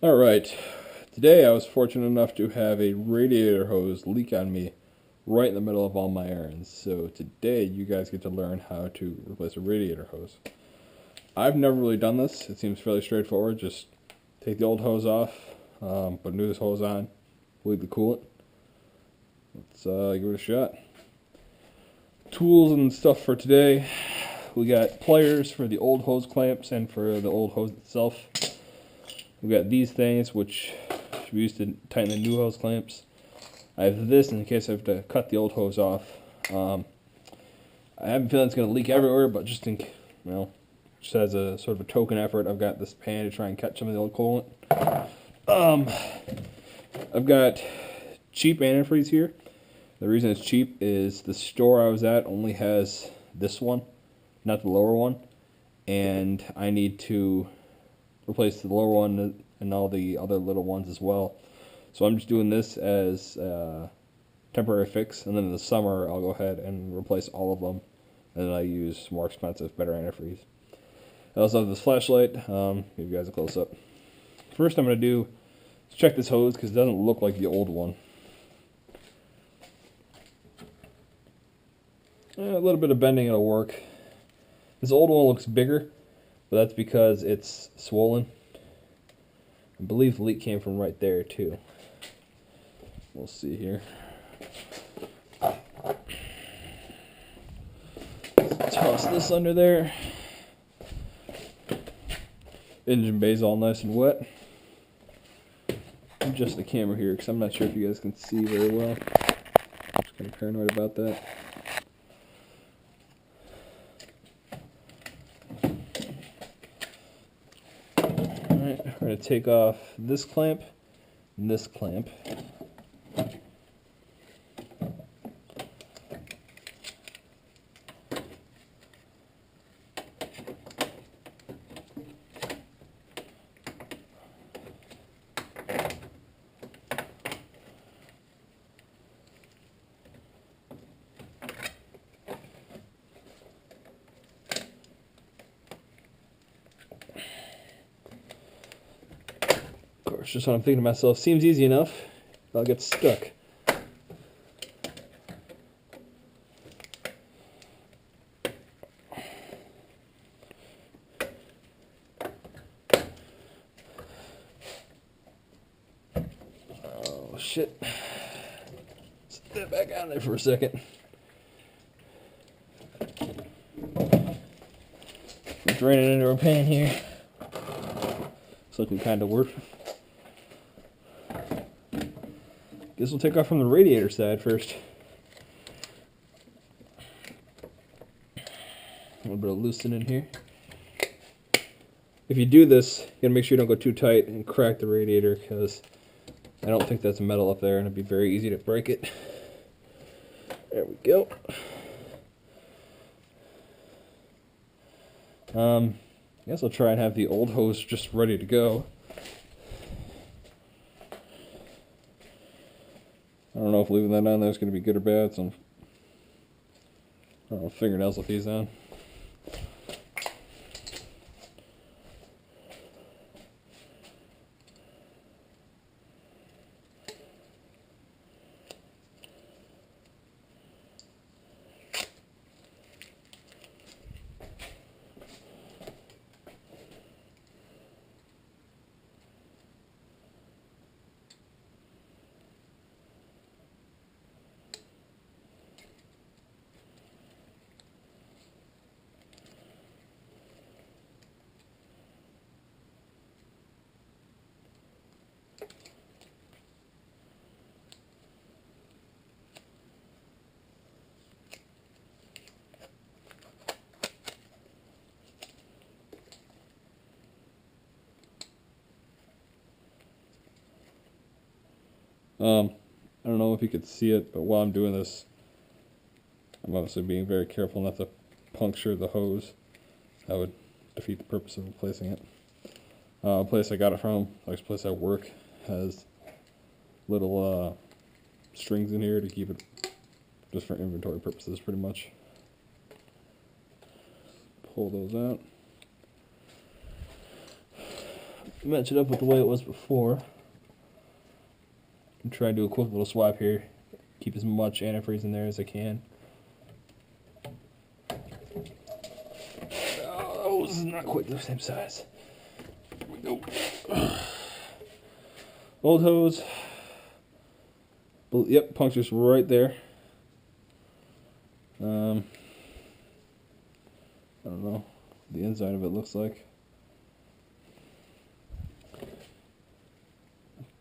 Alright, today I was fortunate enough to have a radiator hose leak on me right in the middle of all my errands. So today you guys get to learn how to replace a radiator hose. I've never really done this. It seems fairly straightforward. Just take the old hose off, put a new hose on, bleed the coolant. Let's give it a shot. Tools and stuff for today. We got pliers for the old hose clamps and for the old hose itself. We got these things which should be used to tighten the new hose clamps. I have this in case I have to cut the old hose off. I have a feeling it's going to leak everywhere, but just just as a sort of a token effort, I've got this pan to try and catch some of the old coolant. I've got cheap antifreeze here. The reason it's cheap is the store I was at only has this one, not the lower one, and I need to replace the lower one and all the other little ones as well. So I'm just doing this as a temporary fix, and then in the summer I'll go ahead and replace all of them, and then I use more expensive, better antifreeze. I also have this flashlight. Give you guys a close up. First I'm going to do is check this hose because it doesn't look like the old one. A little bit of bending it'll work. This old one looks bigger, but that's because it's swollen. I believe the leak came from right there too. We'll see here. Toss this under there. Engine bay's all nice and wet. Adjust the camera here because I'm not sure if you guys can see very well. I'm just kind of paranoid about that. Alright, we're going to take off this clamp and this clamp. Of course, just what I'm thinking to myself, seems easy enough, but I'll get stuck. Oh shit. Set that back on there for a second. We're draining into our pan here. Looks like we kind of worked. Guess we'll take off from the radiator side first. A little bit of loosening in here. If you do this, you gotta make sure you don't go too tight and crack the radiator because I don't think that's metal up there and it'd be very easy to break it. There we go. I guess I'll try and have the old hose just ready to go. I don't know if leaving that on there is going to be good or bad. Some, I don't know, fingernails with these on. I don't know if you could see it, but while I'm doing this, I'm obviously being very careful not to puncture the hose. That would defeat the purpose of replacing it. The place I got it from, like the place I work, has little strings in here to keep it just for inventory purposes, pretty much. Pull those out. match it up with the way it was before. And try to do a quick little swap here. Keep as much antifreeze in there as I can. Oh, this is not quite the same size. Here we go. Old hose. Yep, puncture's right there. I don't know what the inside of it looks like.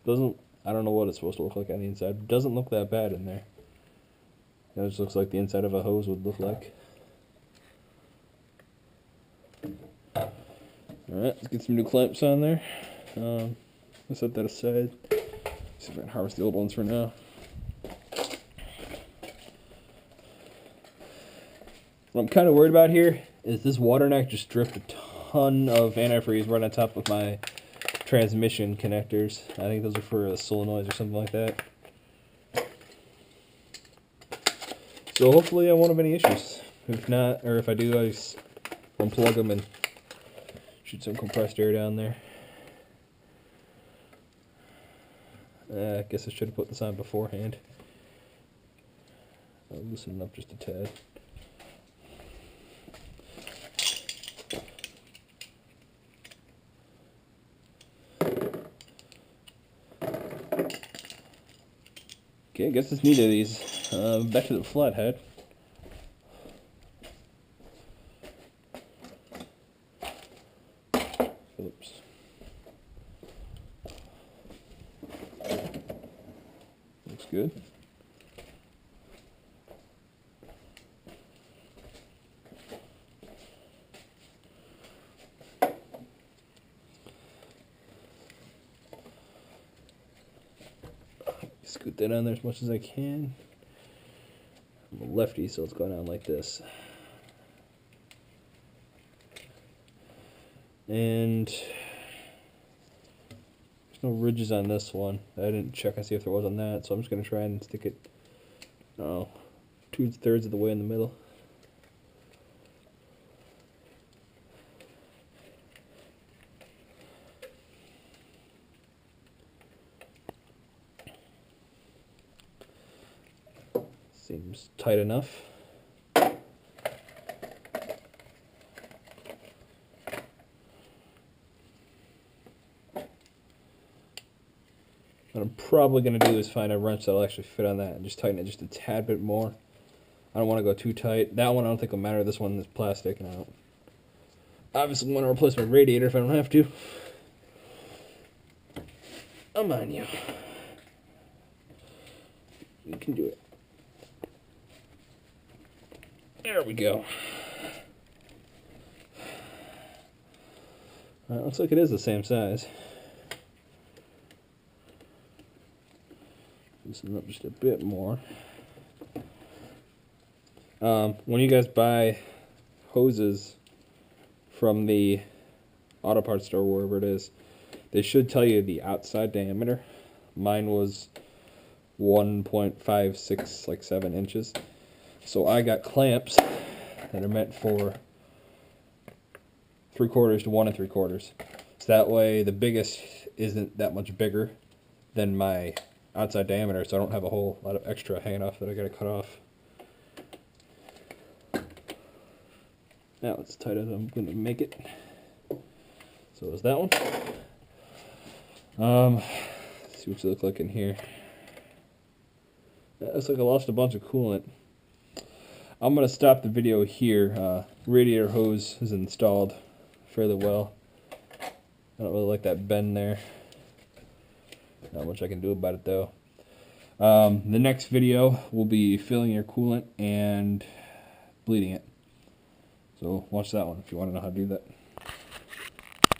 I don't know what it's supposed to look like on the inside. It doesn't look that bad in there. It just looks like the inside of a hose would look like. Alright, let's get some new clamps on there. Let's set that aside. See if I can harvest the old ones for now. What I'm kind of worried about here is this water neck just dripped a ton of antifreeze right on top of my transmission connectors. I think those are for solenoids or something like that. So hopefully I won't have any issues. If not, or if I do, I just unplug them and shoot some compressed air down there. I guess I should have put this on beforehand. I'll loosen it up just a tad. Okay, I guess it's neat of these. Back to the flathead. Oops. Looks good. Scoot that on there as much as I can. I'm a lefty, so it's going on like this. And there's no ridges on this one. I didn't check and see if there was on that, so I'm just going to try and stick it 2/3 of the way in the middle. Seems tight enough. What I'm probably going to do is find a wrench that'll actually fit on that and just tighten it just a tad bit more. I don't want to go too tight. That one I don't think will matter. This one is plastic, and I don't obviously want to replace my radiator if I don't have to. I'm on you. You can do it. There we go. Alright, looks like it is the same size. Loosen it up just a bit more. When you guys buy hoses from the auto parts store, wherever it is, they should tell you the outside diameter. Mine was 1.56, like 7 inches. So I got clamps that are meant for 3/4 to 1 3/4. So that way the biggest isn't that much bigger than my outside diameter, so I don't have a whole lot of extra hanging off that I gotta cut off. Now it's tight as I'm gonna make it. So is that one. Let's see what you look like in here. That looks like I lost a bunch of coolant. I'm going to stop the video here. Radiator hose is installed fairly well. I don't really like that bend there. Not much I can do about it though. The next video will be filling your coolant and bleeding it. So watch that one if you want to know how to do that.